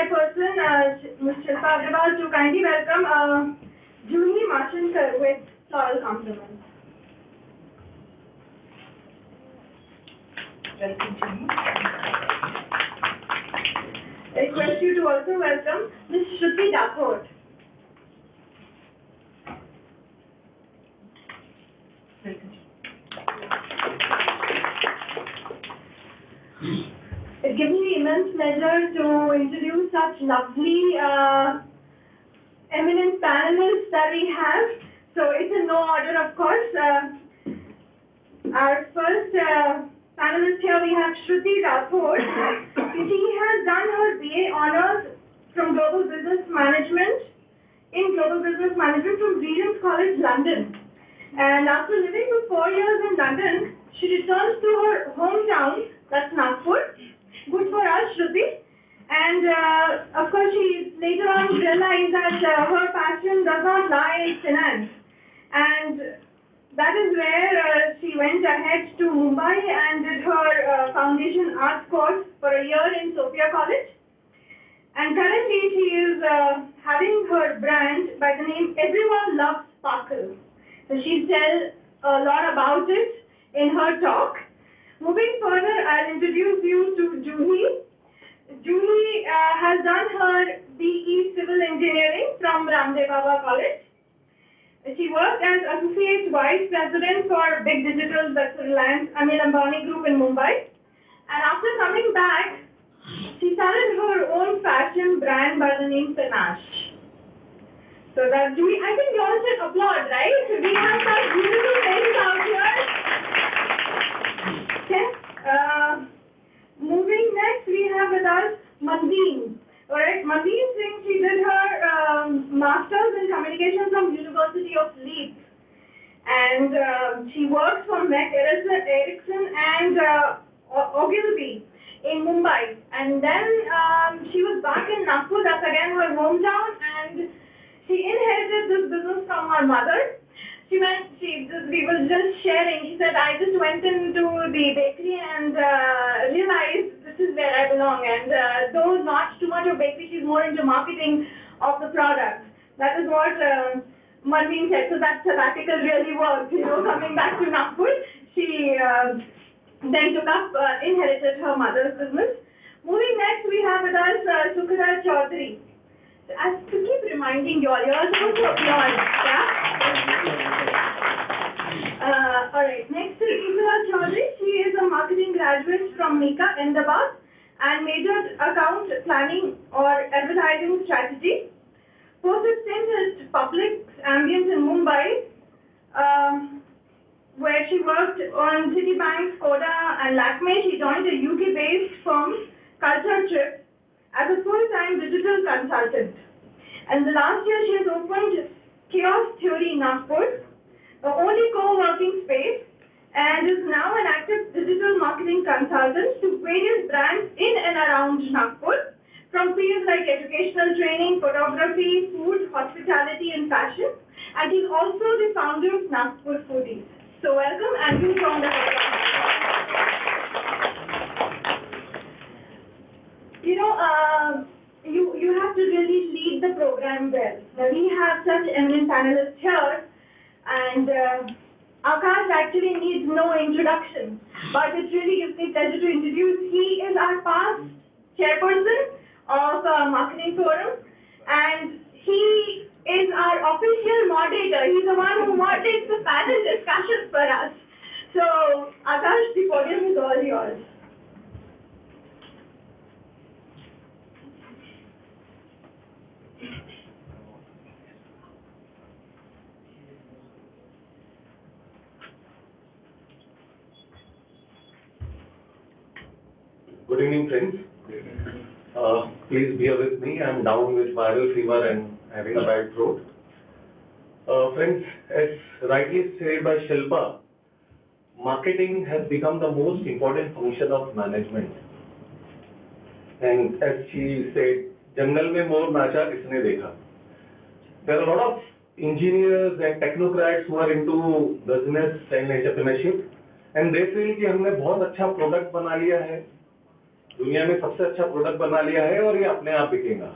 chairperson, Ms. Shilpa Agarwal, to kindly welcome Juhi Mashankar with floral compliments. Welcome, Juhi. I request you to also welcome Ms. Shruti Daphod. Welcome. It gives me immense pleasure to introduce such lovely, eminent panelists that we have. So it's in no order, of course. Our first panelist here, we have Shruti Daphod. She has done her BA Honours from Global Business Management from Regent's College, London. And after living for 4 years in London, she returns to her hometown, that's Nagpur. Good for us, Shruti. And of course, she later on realized that her passion does not lie in finance. And that is where she went ahead to Mumbai and did her foundation arts course for a year in Sophia College. And currently, she is having her brand by the name Everyone Loves Sparkle. So she'll tell a lot about it in her talk. Moving further, I'll introduce you to Juhi. Juhi has done her BE Civil Engineering from Ramdev Baba College. She worked as Associate Vice President for Big Digital, that's Reliance Anil Ambani Group in Mumbai. And after coming back, she started her own fashion brand by the name Panache. So that Juhi, I think you all should applaud, right? We have some beautiful things out here. Okay. Moving next, we have with us Mandeep. Alright, Mandeep Singh, she did her Masters in Communication from University of Leeds. And she works for Mac Ericsson and Ogilvy in Mumbai. And then she was back in Nagpur, that's again her hometown, and she inherited this business from her mother. We were just sharing. She said, I just went into the bakery and realized this is where I belong. And though not too much of bakery, she's more into marketing of the product. That is what Mandeep said. So that sabbatical really worked. Coming back to Nagpur, she then took up, inherited her mother's business. Moving next, we have with us Sukhra Chaudhary. As to keep reminding you all, you're supposed to applaud, yeah? Alright, next is Sukhra Chaudhary. She is a marketing graduate from Nika, Ahmedabad, and majored account planning or advertising strategy. Post a stint at Public Ambience in Mumbai, where she worked on Citibank, Skoda, and Lakme. She joined a UK-based firm, Culture Trip, as a full-time digital consultant. And the last year she has opened Chaos Theory Nagpur, the only co-working space, and is now an active digital marketing consultant to various brands in and around Nagpur, from fields like educational training, photography, food, hospitality, and fashion. And she's also the founder of Nagpur Foodies. So welcome, and you from the you have to really lead the program well. Now we have such eminent panelists here, and Akash actually needs no introduction, but it really gives me pleasure to introduce. He is our past chairperson of Marketing Forum, and he is our official moderator. He's the one who moderates the panel discussions for us. So Akash, the podium is all yours. Good evening, friends. Please bear with me. I'm down with viral fever and having a bad throat. Friends, as rightly said by Shilpa, marketing has become the most important function of management. And as she said, jungle mein more nacha kisne dekha. There are a lot of engineers and technocrats who are into business and entrepreneurship, and they feel कि हमने बहुत अच्छा product बना लिया है, दुनिया में सबसे अच्छा प्रोडक्ट बना लिया है और ये अपने आप बिकेगा.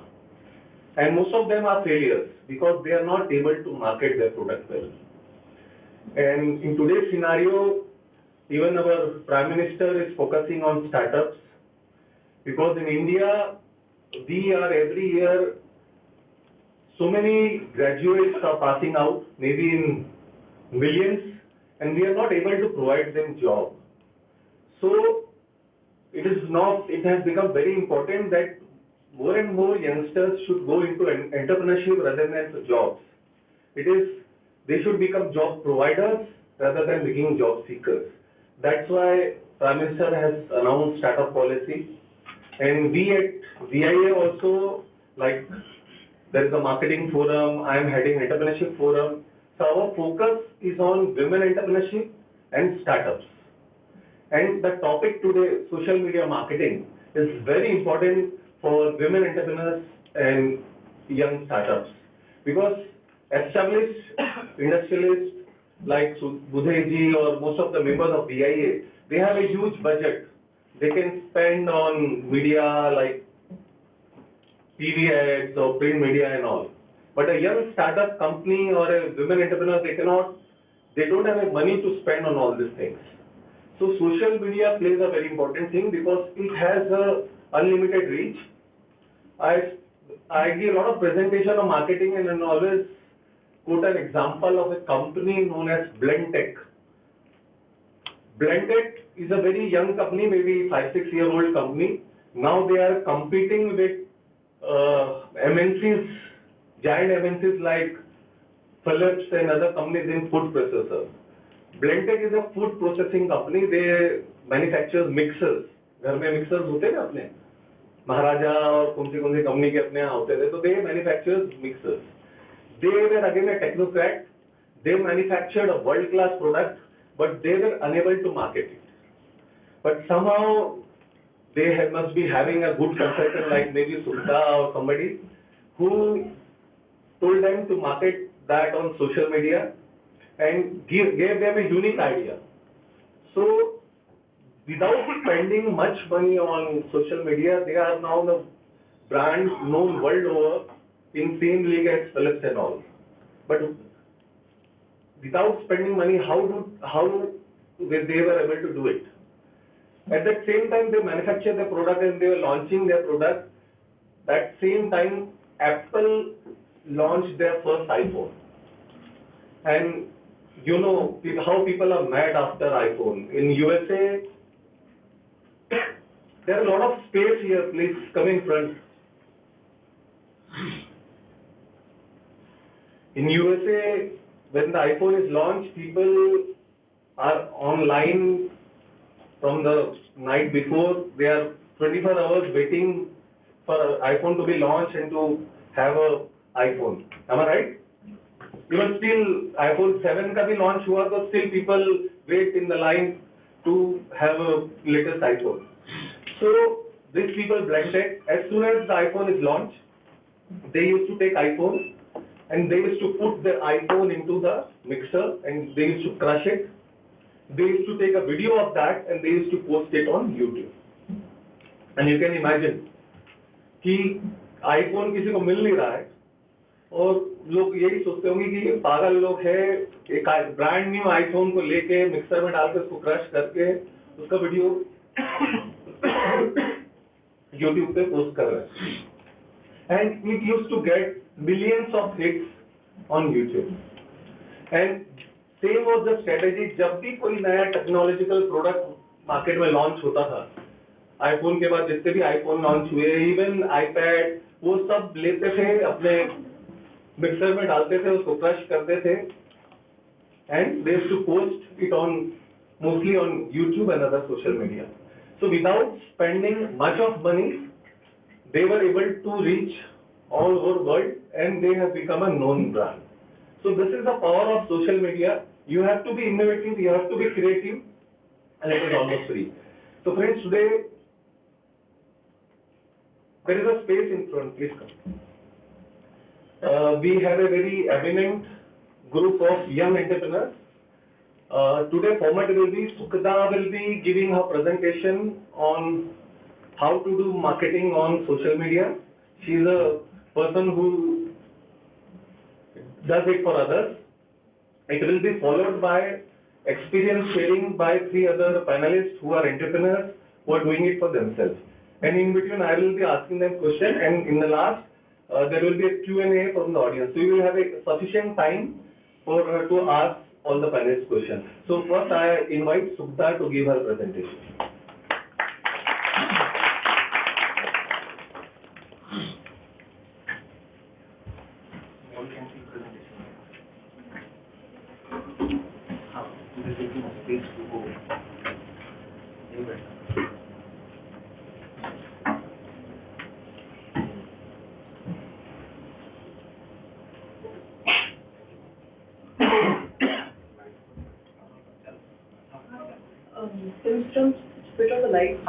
And most of them are failures because they are not able to market their product well. And in today's scenario, even our Prime Minister is focusing on startups because in India, we are every year, so many graduates are passing out, maybe in millions, and we are not able to provide them job. So it has become very important that more and more youngsters should go into entrepreneurship rather than jobs. They should become job providers rather than becoming job seekers. That's why Prime Minister has announced startup policy, and we at VIA also, like, there is a marketing forum, I am heading entrepreneurship forum. So our focus is on women entrepreneurship and startups. And the topic today, social media marketing, is very important for women entrepreneurs and young startups. Because established industrialists like Budheji or most of the members of VIA, they have a huge budget. They can spend on media like TV ads or print media and all. But a young startup company or a women entrepreneur, they don't have money to spend on all these things. So social media plays a very important thing because it has a unlimited reach. I give a lot of presentation on marketing and I always quote an example of a company known as Blendtec. Blendtec is a very young company, maybe 5-6-year-old company. Now they are competing with MNCs, giant MNCs like Philips and other companies in food processors. Blendtec is a food processing company. They manufacture mixers. घर में mixers होते हैं ना अपने, महाराजा और कौन सी company के अपने यहाँ होते थे, तो they manufacture mixers. They were again a technocrat. They manufactured a world-class product, but they were unable to market it. But somehow they must be having a good consultant like maybe Sukta or somebody who told them to market that on social media and gave them a unique idea. So without spending much money on social media, they are now the brand known world over in same league as Philips and all. But without spending money, how they were able to do it? At that same time, they manufactured their product and they were launching their product. That same time, Apple launched their first iPhone. And you know how people are mad after iPhone. In USA, there are a lot of space here. Please come in front. In USA, when the iPhone is launched, people are online from the night before. They are 24 hours waiting for iPhone to be launched and to have a iPhone. Am I right? Even still, iPhone 7 का भी launch हुआ तो still people wait in the line to have a latest iPhone. So these people Blendtec, as soon as the iPhone is launched, they used to take iPhone and they used to put the iPhone into the mixer and they used to crush it. They used to take a video of that and they used to post it on YouTube. And you can imagine कि iPhone किसी को मिल नहीं रहा है और लोग यही सोचते होंगे कि ये पागल लोग है, एक ब्रांड न्यू आईफोन को लेके मिक्सर में डाल के उसको क्रश करके उसका वीडियो YouTube पे पोस्ट कर रहे हैं. And it used to get millions of hits on YouTube. And same was the strategy. जब भी कोई नया टेक्नोलॉजिकल प्रोडक्ट मार्केट में लॉन्च होता था, आईफोन के बाद जितने भी आईफोन लॉन्च हुए, इवन आईपैड, वो सब लेते थे अपने मिक्सर में डालते थे, उसको क्रश करते थे, and they used to post it on mostly on YouTube and other social media. So without spending much of money, they were able to reach all over world and they have become a known brand. So this is the power of social media. You have to be innovative, you have to be creative, and it is almost free. So friends, today there is a space in front. Please come. We have a very eminent group of young entrepreneurs. Today format will be Sukda will be giving her presentation on how to do marketing on social media. She's a person who does it for others. It will be followed by experience sharing by 3 other panelists who are entrepreneurs who are doing it for themselves. And in between, I will be asking them questions, and in the last, there will be a Q&A from the audience. So you will have a sufficient time for her to ask all the panelists questions. So first, I invite Sukta to give her presentation. Can you just switch on the lights?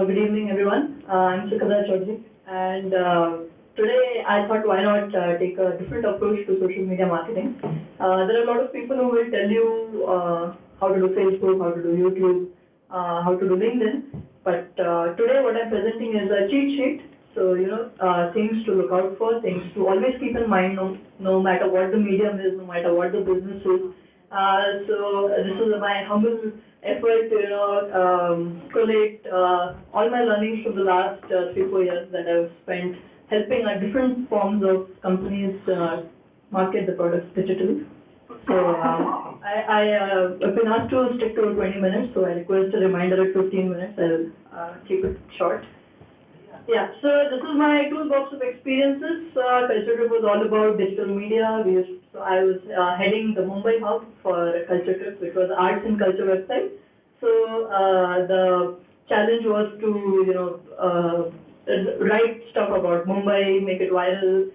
Good evening, everyone. I'm Sukada Chaudhary, and today I thought why not take a different approach to social media marketing. There are a lot of people who will tell you how to do Facebook, how to do YouTube, how to do LinkedIn, but today what I'm presenting is a cheat sheet. So, things to look out for, things to always keep in mind, no matter what the medium is, no matter what the business is. So this is my humble effort to, collate all my learnings from the last 3-4 years that I've spent helping different forms of companies market the products digitally. So I've been asked to stick to 20 minutes, so I request a reminder at 15 minutes. I'll keep it short. Yeah, so this is my toolbox of experiences. Culture Trip was all about digital media. So I was heading the Mumbai hub for Culture Trip, which was arts and culture website. So the challenge was to, write stuff about Mumbai, make it viral,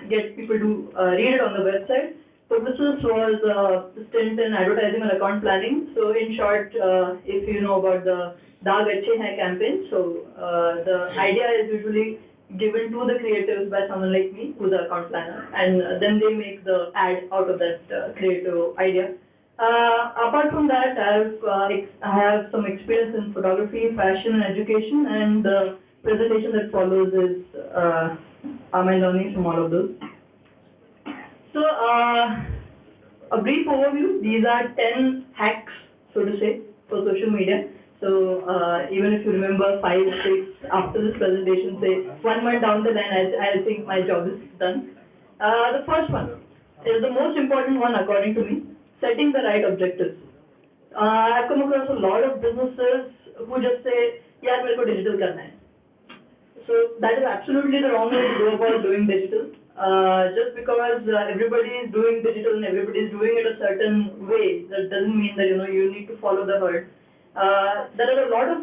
get people to read it on the website. Publicis was a stint in advertising and account planning. So in short, if you know about the Daag Achhe Hain campaign, so the idea is usually given to the creatives by someone like me, who's an account planner, and then they make the ad out of that creative idea. Apart from that, I have some experience in photography, fashion, and education, and the presentation that follows is are my learnings from all of those. So, a brief overview. These are 10 hacks, so to say, for social media. So, even if you remember 5, 6 after this presentation, say 1 month down the line, I think my job is done. The first one is the most important one according to me, setting the right objectives. I've come across a lot of businesses who just say, "Yeah, मेरे को digital करना है." So that is absolutely the wrong way to go about doing digital. Just because everybody is doing digital and everybody is doing it a certain way, that doesn't mean that you need to follow the herd. There are a lot of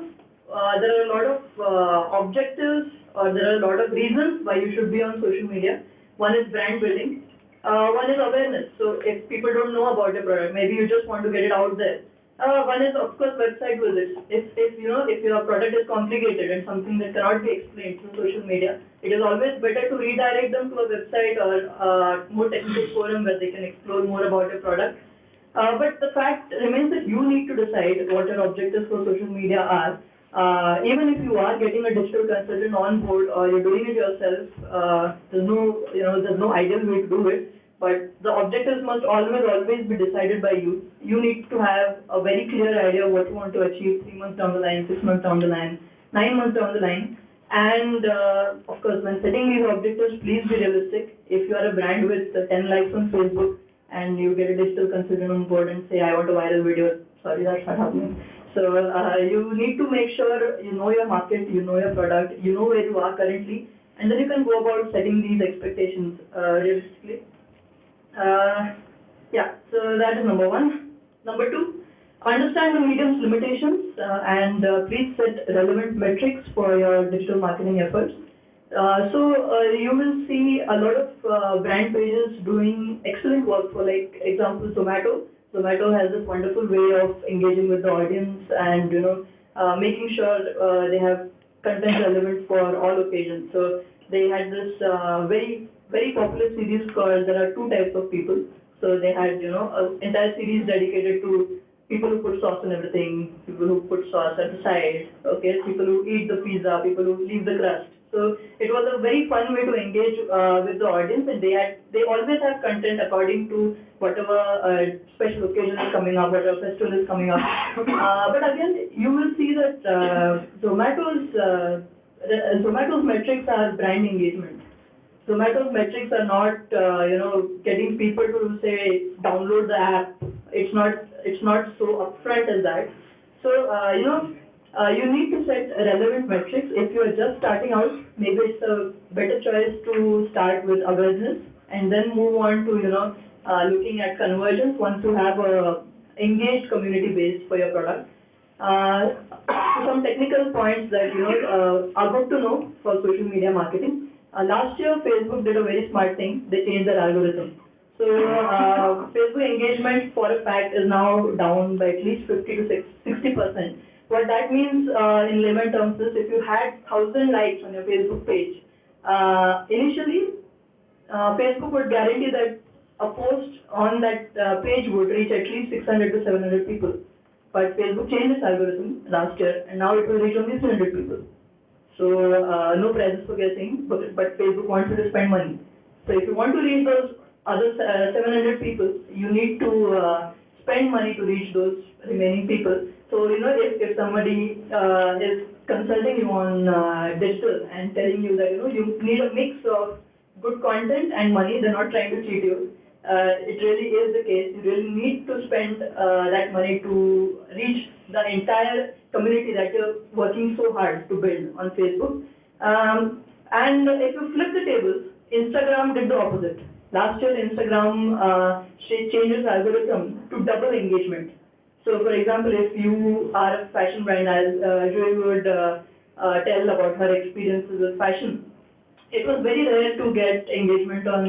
objectives, or there are a lot of reasons why you should be on social media. One is brand building. One is awareness. So if people don't know about your product, maybe you just want to get it out there. One is of course website visits. If your product is complicated and something that cannot be explained through social media, it is always better to redirect them to a website or a more technical forum where they can explore more about your product. But the fact remains that you need to decide what your objectives for social media are. Even if you are getting a digital consultant on board or you're doing it yourself, there's no ideal way to do it. But the objectives must always be decided by you. You need to have a very clear idea of what you want to achieve 3 months down the line, 6 months down the line, 9 months down the line. And of course, when setting these objectives, please be realistic. If you are a brand with 10 likes on Facebook and you get a digital consultant on board and say, "I want a viral video," sorry, that's not happening. So you need to make sure you know your market, you know your product, you know where you are currently, and then you can go about setting these expectations realistically. So that is number 1. Number 2, understand the medium's limitations and please set relevant metrics for your digital marketing efforts. So you will see a lot of brand pages doing excellent work for, like, example, Zomato. Zomato has this wonderful way of engaging with the audience and making sure they have content relevant for all occasions. So they had this very popular series called There Are Two Types of People. So they had, an entire series dedicated to people who put sauce on everything, people who put sauce at the side, okay, people who eat the pizza, people who leave the crust. So it was a very fun way to engage with the audience, and they always have content according to whatever special occasion is coming up, whatever festival is coming up. But again, you will see that Zomato's metrics are brand engagement. Zomato's metrics are not, getting people to say download the app. It's not so upfront as that. So, you need to set relevant metrics. If you are just starting out, maybe it's a better choice to start with awareness and then move on to, looking at conversions once you have a engaged community base for your product. Some technical points that, are good to know for social media marketing. Last year, Facebook did a very smart thing. They changed their algorithm. So, Facebook engagement for a fact is now down by at least 50 to 60%. What that means in layman terms is if you had 1,000 likes on your Facebook page, initially, Facebook would guarantee that a post on that page would reach at least 600 to 700 people. But Facebook changed its algorithm last year, and now it will reach only 300 people. So, no prizes for guessing, but Facebook wants you to spend money. So, if you want to reach those other 700 people, you need to spend money to reach those remaining people. So, if somebody is consulting you on digital and telling you that, you need a mix of good content and money, they're not trying to cheat you. It really is the case. You really need to spend that money to reach the entire community that you're working so hard to build on Facebook. And if you flip the tables, Instagram did the opposite. Last year, Instagram changed its algorithm to double engagement. So, for example, if you are a fashion brand, as Joy would tell about her experiences with fashion, it was very rare to get engagement on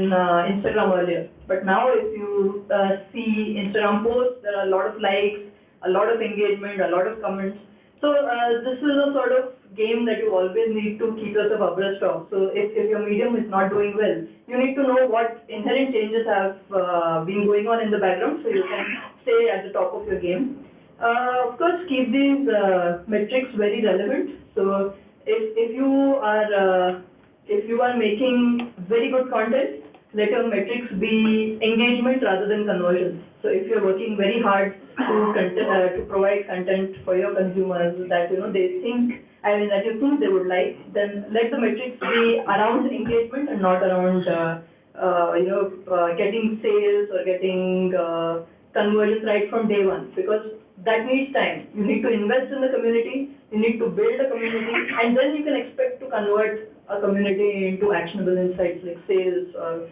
Instagram earlier. But now, if you see Instagram posts, there are a lot of likes, a lot of engagement, a lot of comments. So, this is a sort of game that you always need to keep yourself abreast of. So, if your medium is not doing well, you need to know what inherent changes have been going on in the background so you can stay at the top of your game. Of course, keep these metrics very relevant. So, if you are making very good content, let your metrics be engagement rather than conversions. So if you're working very hard to provide content for your consumers that that you think they would like, then let the metrics be around engagement and not around getting sales or getting conversions right from day one, because that needs time. You need to invest in the community, you need to build a community, and then you can expect to convert a community into actionable insights like sales or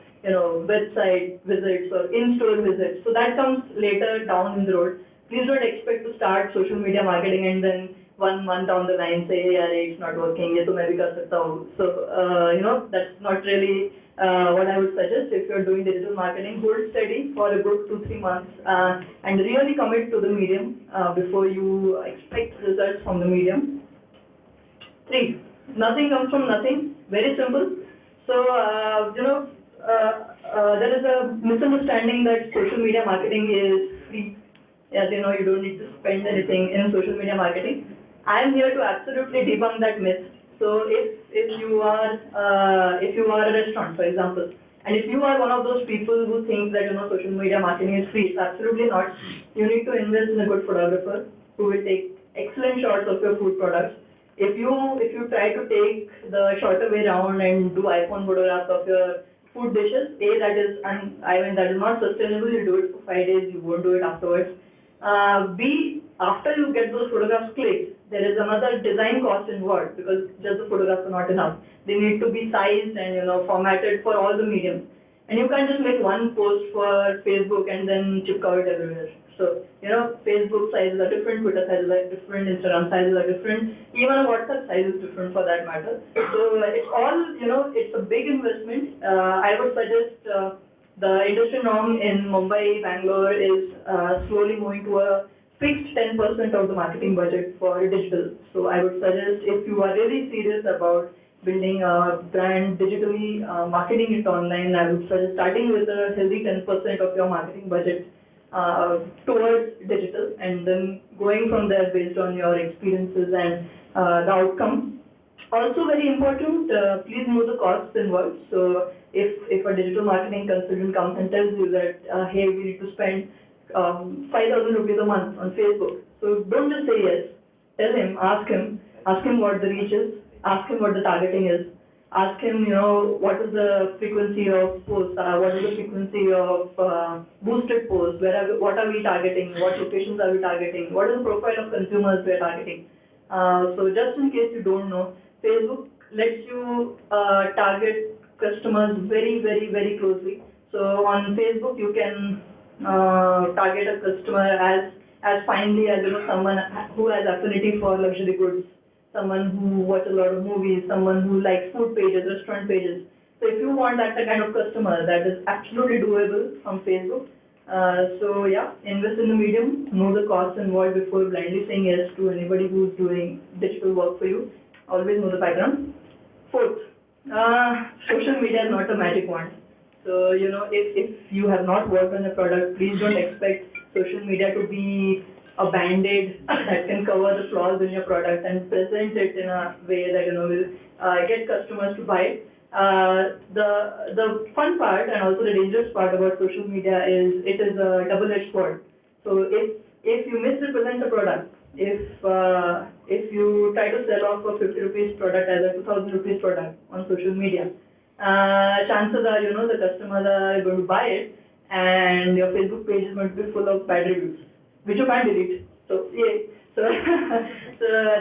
website visits or in-store visits. So that comes later down in the road. Please don't expect to start social media marketing and then 1 month down the line say, hey, it's not working, ye to main bhi kar sakta hu. So, that's not really what I would suggest. If you're doing digital marketing, hold steady for a good 2-3 months and really commit to the medium before you expect results from the medium. 3. Nothing comes from nothing. Very simple. So, there is a misunderstanding that social media marketing is free. As you don't need to spend anything in social media marketing. I am here to absolutely debunk that myth. So, if you are a restaurant, for example, and if you are one of those people who think that social media marketing is free, it's absolutely not. You need to invest in a good photographer who will take excellent shots of your food products. If you try to take the shorter way around and do iPhone photographs of your food dishes, that is not sustainable. You do it for 5 days, you won't do it afterwards. B, after you get those photographs clicked, there is another design cost involved because just the photographs are not enough. They need to be sized and formatted for all the mediums. And you can't just make one post for Facebook and then chip cover it everywhere. So, Facebook sizes are different, Twitter sizes are different, Instagram sizes are different, even a WhatsApp size is different for that matter. So, it's all, it's a big investment. I would suggest the industry norm in Mumbai, Bangalore is slowly moving to a fixed 10% of the marketing budget for digital. So, I would suggest if you are really serious about building a brand digitally, marketing it online, I would suggest starting with a healthy 10% of your marketing budget towards digital, and then going from there based on your experiences and the outcome. Also very important, please know the costs involved. So if a digital marketing consultant comes and tells you that, hey, we need to spend 5,000 rupees a month on Facebook, so don't just say yes. Tell him, ask him what the reach is, ask him what the targeting is, ask him, what is the frequency of posts, what is the frequency of boosted posts, what are we targeting, what locations are we targeting, what is the profile of consumers we are targeting. So just in case you don't know, Facebook lets you target customers very, very, very closely. So on Facebook, you can target a customer as finely as someone who has affinity for luxury goods, someone who watches a lot of movies, someone who likes food pages, restaurant pages. So if you want that kind of customer, that is absolutely doable from Facebook. So yeah, invest in the medium, know the costs involved before blindly saying yes to anybody who's doing digital work for you. Always know the background. Fourth, social media is not a magic wand. So if you have not worked on a product, please don't expect social media to be a band-aid that can cover the flaws in your product and present it in a way that will get customers to buy it. The fun part and also the dangerous part about social media is it is a double-edged sword. So if you misrepresent a product, if you try to sell off a 50 rupees product as a 2,000 rupees product on social media, chances are the customers are going to buy it, and your Facebook page is going to be full of bad reviews, which you can't delete. So so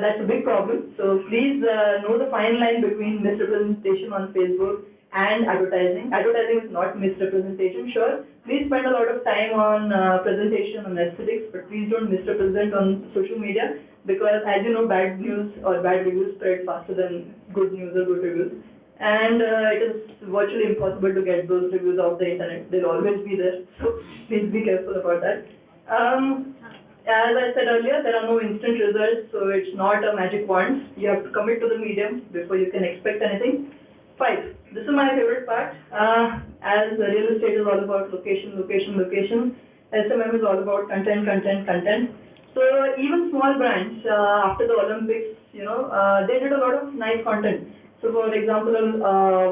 that's a big problem. So please know the fine line between misrepresentation on Facebook and advertising. Advertising is not misrepresentation. Sure, please spend a lot of time on presentation and aesthetics, but please don't misrepresent on social media, because as you know, bad news or bad reviews spread faster than good news or good reviews. And it is virtually impossible to get those reviews off the internet. They'll always be there. So please be careful about that. As I said earlier, there are no instant results, so it's not a magic wand. You have to commit to the medium before you can expect anything. 5. This is my favorite part. As real estate is all about location, SMM is all about content. So even small brands, after the Olympics, they did a lot of nice content. So for example,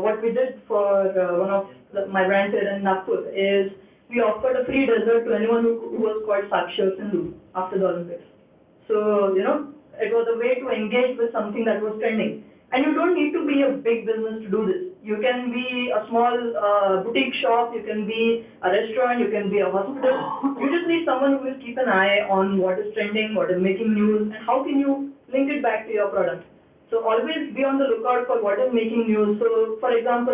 what we did for one of my brands here in Nagpur is we offered a free dessert to anyone who was called Sakshi or Sindhu after the Olympics. So, it was a way to engage with something that was trending. And you don't need to be a big business to do this. You can be a small boutique shop, you can be a restaurant, you can be a hospital. You just need someone who will keep an eye on what is trending, what is making news, and how can you link it back to your product. So always be on the lookout for what is making news. So for example,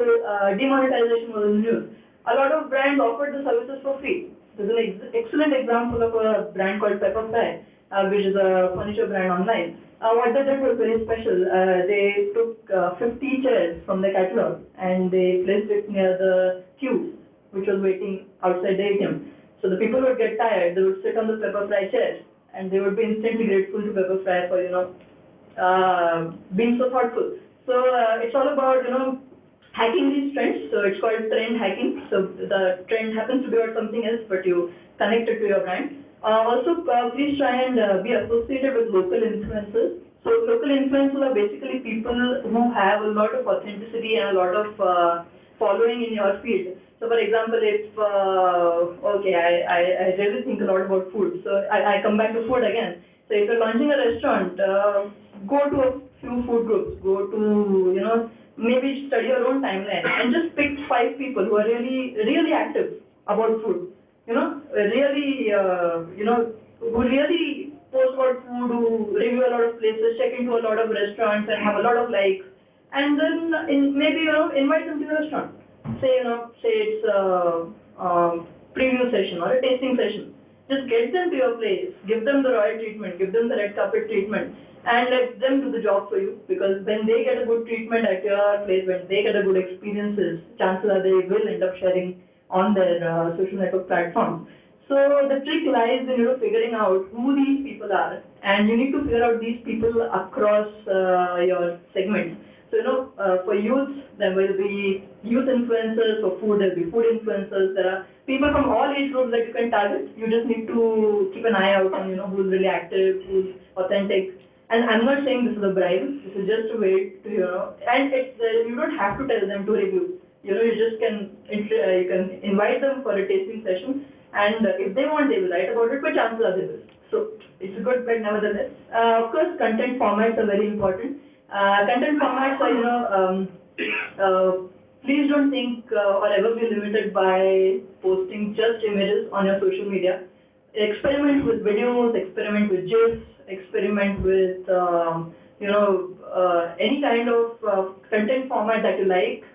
demonetization was in the news. A lot of brands offered the services for free. There's an excellent example of a brand called Pepperfry, which is a furniture brand online. What they did was very special. They took 50 chairs from the catalog and they placed it near the queue, which was waiting outside the ATM. So the people would get tired, they would sit on the Pepperfry chairs, and they would be instantly grateful to Pepperfry for being so thoughtful. So it's all about hacking these trends. So it's called trend hacking. So the trend happens to be about something else, but you connect it to your brand. Also, please try and be associated with local influencers. So local influencers are basically people who have a lot of authenticity and a lot of following in your field. So for example, if I really think a lot about food. So I come back to food again. So if you're launching a restaurant, go to a few food groups. Go to maybe study your own timeline and just pick 5 people who are really active about food. Who really post about food, who review a lot of places, check into a lot of restaurants and have a lot of likes. And then maybe invite them to your restaurant. Say it's a preview session or a tasting session. Just get them to your place, give them the royal treatment, give them the red carpet treatment, and let them do the job for you. Because when they get a good treatment at your place, when they get a good experiences, chances are they will end up sharing on their social network platforms. So the trick lies in figuring out who these people are, and you need to figure out these people across your segments. So for youth, there will be youth influencers. For food, there will be food influencers. There are people from all age groups that you can target. You just need to keep an eye out on, who's really active, who's authentic. And I'm not saying this is a bribe. This is just a way to, and it's you don't have to tell them to review. You just can you can invite them for a tasting session, and if they want, they will write about it. But chances are they will. So it's a good bet nevertheless. Of course, content formats are very important. Content formats are, please don't think or ever be limited by posting just images on your social media. Experiment with videos, experiment with GIFs, experiment with, any kind of content format that you like.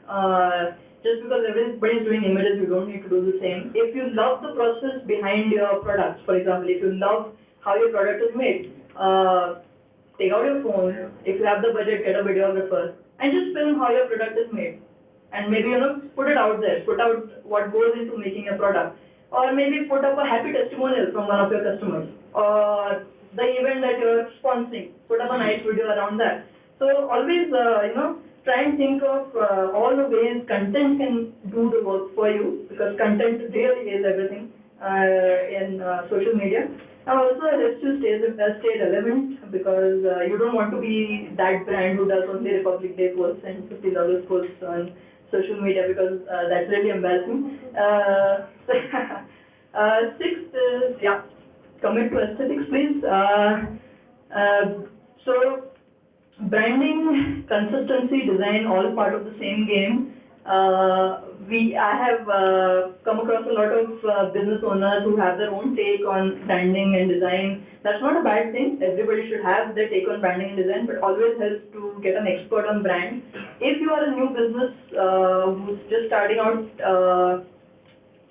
Just because everybody is doing images, you don't need to do the same. If you love the process behind your products, for example, if you love how your product is made, take out your phone. If you have the budget, get a videographer and just film how your product is made. And maybe, put it out there, put out what goes into making a product. Or maybe put up a happy testimonial from one of your customers. Or the event that you're sponsoring, put up a nice video around that. So always, try and think of all the ways content can do the work for you, because content really is everything in social media. And also helps you stay relevant, because you don't want to be that brand who does only Republic Day posts and $50 posts on social media, because that's really embarrassing. Sixth is, commit to aesthetics, please. So branding, consistency, design, all part of the same game. I have come across a lot of business owners who have their own take on branding and design. That's not a bad thing. Everybody should have their take on branding and design, but always helps to get an expert on brand. If you are a new business who's just starting out,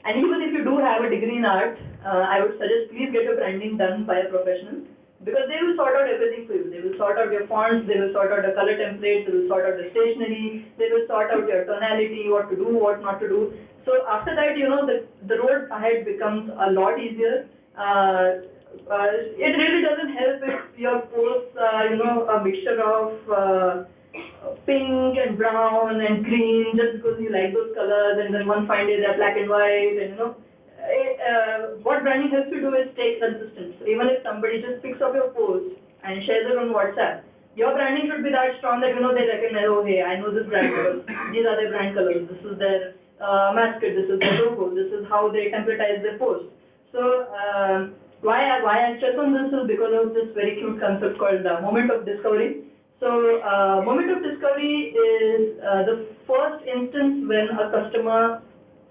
and even if you do have a degree in art, I would suggest please get your branding done by a professional, because they will sort out everything for you. They will sort out your fonts, they will sort out the color templates, they will sort out the stationery, they will sort out your tonality, what to do, what not to do. So after that, the road ahead becomes a lot easier. It really doesn't help if your posts, a mixture of pink and brown and green, just because you like those colors, and then one fine day they're black and white, and what branding helps you do is stay consistent. So even if somebody just picks up your post and shares it on WhatsApp, your branding should be that strong that they recognize, oh hey, I know this brand because these are their brand colors, this is their mascot, this is their logo, this is how they templatize their post. So why I stress on this is because of this very cute concept called moment of discovery. So moment of discovery is the first instance when a customer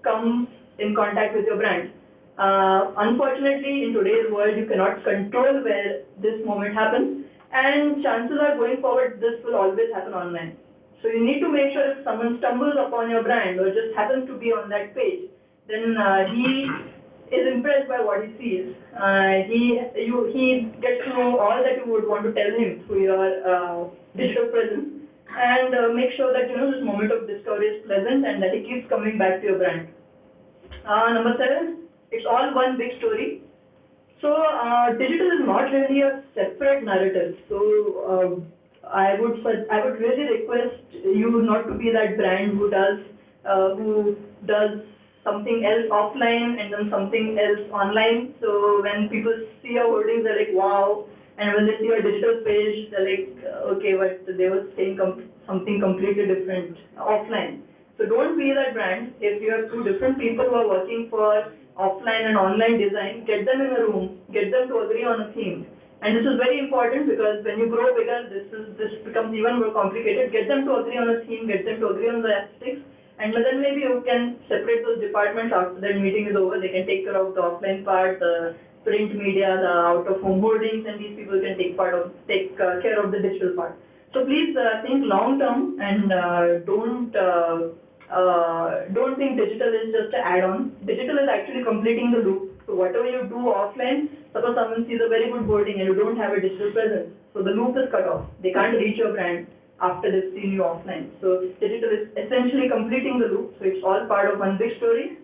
comes in contact with your brand. Unfortunately, in today's world, you cannot control where this moment happens, and chances are going forward, this will always happen online. So you need to make sure if someone stumbles upon your brand or just happens to be on that page, then he is impressed by what he sees. He gets to know all that you would want to tell him through your digital presence, and make sure that this moment of discovery is pleasant and that he keeps coming back to your brand. Number 7, it's all one big story. So digital is not really a separate narrative. So I would really request you not to be that brand who does something else offline and then something else online. So when people see your holdings, they're like, wow. And when they see your digital page, they're like, okay, but they were saying something completely different offline. So don't be that brand. If you have two different people who are working for offline and online design, get them in a room, get them to agree on a theme. And this is very important, because when you grow bigger, this becomes even more complicated. Get them to agree on a theme, get them to agree on the aesthetics, and then maybe you can separate those departments after that meeting is over. They can take care of the offline part, the print media, the out-of-home hoardings, and these people can take care of the digital part. So please think long term, and don't think digital is just an add-on. Digital is actually completing the loop. So whatever you do offline, suppose someone sees a very good hoarding and you don't have a digital presence, so the loop is cut off. They can't reach your brand after they've seen you offline. So digital is essentially completing the loop. So it's all part of one big story.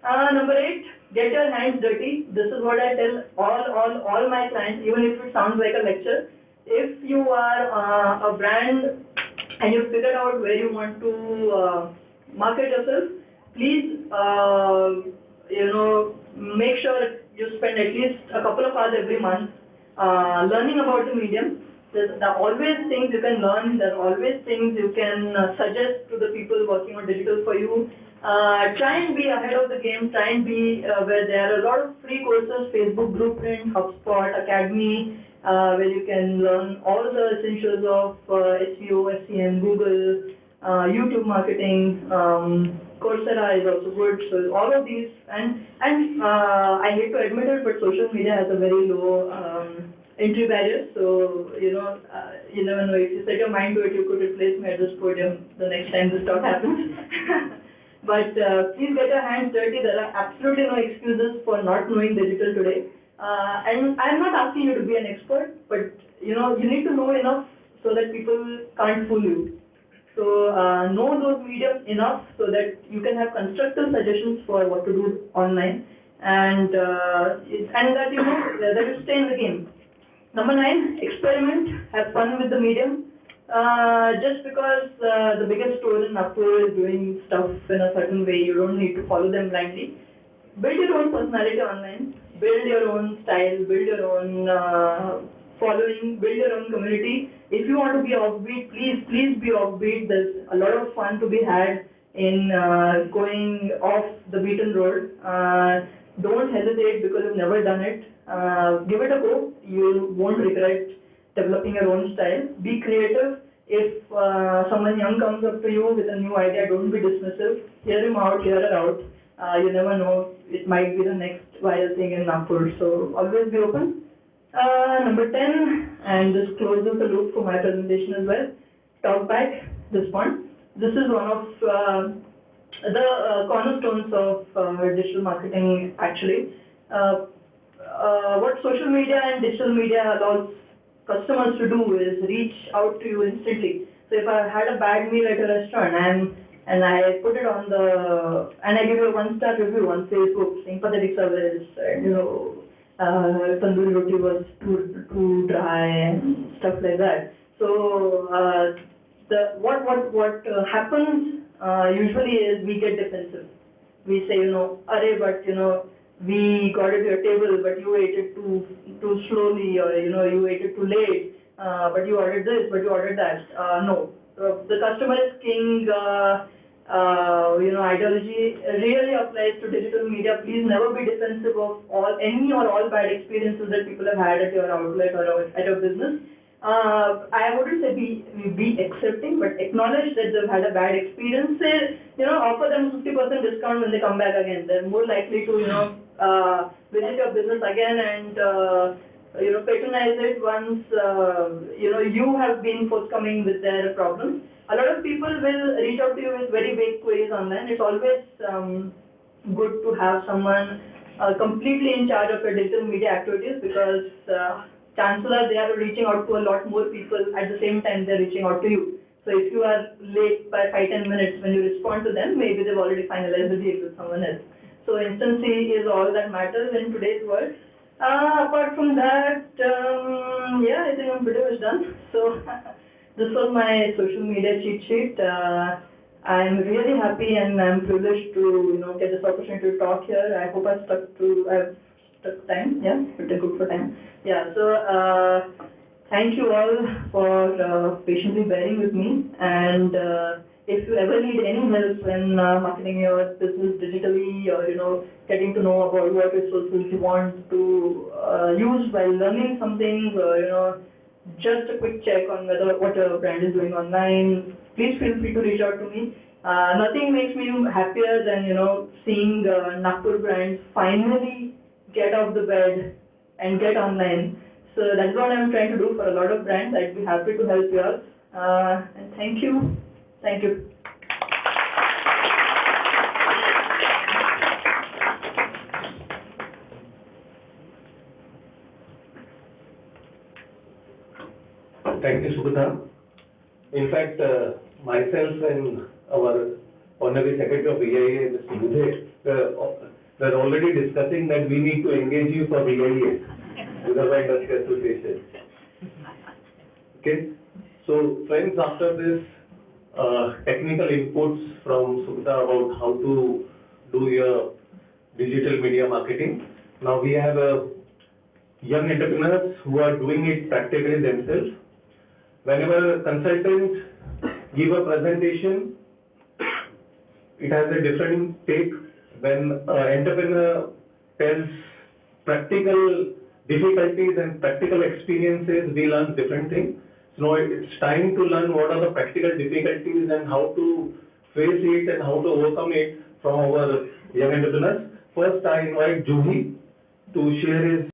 Number 8, get your hands dirty. This is what I tell all my clients, even if it sounds like a lecture. If you are a brand and you've figured out where you want to market yourself, please, make sure you spend at least a couple of hours every month learning about the medium. There are always things you can learn. There are always things you can suggest to the people working on digital for you. Try and be ahead of the game. Try and be where there are a lot of free courses, Facebook Blueprint, HubSpot, Academy, where you can learn all the essentials of SEO, SEM, Google, YouTube marketing. Coursera is also good. So all of these, and I hate to admit it, but social media has a very low entry barrier. So you never know, if you set your mind to it, you could replace me at this podium the next time this talk happens. But please get your hands dirty. There are absolutely no excuses for not knowing digital today. And I'm not asking you to be an expert, but you need to know enough so that people can't fool you. So know those mediums enough so that you can have constructive suggestions for what to do online, and that that you stay in the game. Number 9, experiment, have fun with the medium. Just because the biggest store in Nagpur is doing stuff in a certain way, you don't need to follow them blindly. Build your own personality online, build your own style, build your own following, build your own community. If you want to be offbeat, please be offbeat. There's a lot of fun to be had in going off the beaten road. Don't hesitate because you've never done it. Give it a go. You won't regret developing your own style. Be creative. If someone young comes up to you with a new idea, don't be dismissive. Hear him out, hear her out. You never know, it might be the next viral thing in Nagpur. So always be open. Number 10, and this closes the loop for my presentation as well. Talk back, respond. This is one of the cornerstones of digital marketing actually. What social media and digital media allows customers to do is reach out to you instantly. So if I had a bad meal at a restaurant and I put it on and I give you a 1-star review on Facebook saying pathetic service, and tandoori roti was too dry and stuff like that. So what happens usually is we get defensive. We say, arey, but we got it to your table, but you ate it too slowly, or you ate it too late, but you ordered this, but you ordered that. No, the customer is king. Ideology really applies to digital media. Please never be defensive of any or all bad experiences that people have had at your outlet or at your business. I wouldn't say be accepting, but acknowledge that they've had a bad experience. Say, offer them 50% discount when they come back again. They're more likely to, visit your business again and, patronize it once, you have been forthcoming with their problems. A lot of people will reach out to you with very vague queries online. It's always good to have someone completely in charge of your digital media activities, because chances are they are reaching out to a lot more people at the same time they're reaching out to you. So if you are late by 5-10 minutes, when you respond to them, maybe they've already finalized the deal with someone else. So instancy is all that matters in today's world. Apart from that, I think I'm pretty much done. So this was my social media cheat sheet. I'm really happy and I'm privileged to get this opportunity to talk here. I hope I've stuck time. Yeah, pretty good for time. Yeah, so thank you all for patiently bearing with me, and if you ever need any help when marketing your business digitally, or getting to know about what resources you want to use while learning something, or just a quick check on what your brand is doing online, please feel free to reach out to me. Nothing makes me happier than seeing Nagpur brands finally get off the bed and get online. So that's what I'm trying to do for a lot of brands. I'd be happy to help you all. And thank you. Thank you. Thank you, Subhadra. In fact, myself and our Honorary Secretary of VIA, Mr. Budhe, we're already discussing that we need to engage you for VIA, Vidarbha Industry Association. Okay? So, friends, after this, technical inputs from Sukta about how to do your digital media marketing. Now we have young entrepreneurs who are doing it practically themselves. Whenever consultants give a presentation, it has a different take. When an entrepreneur tells practical difficulties and practical experiences, we learn different things. So now it's time to learn what are the practical difficulties and how to face it and how to overcome it from our young entrepreneurs. First, I invite Juhi to share his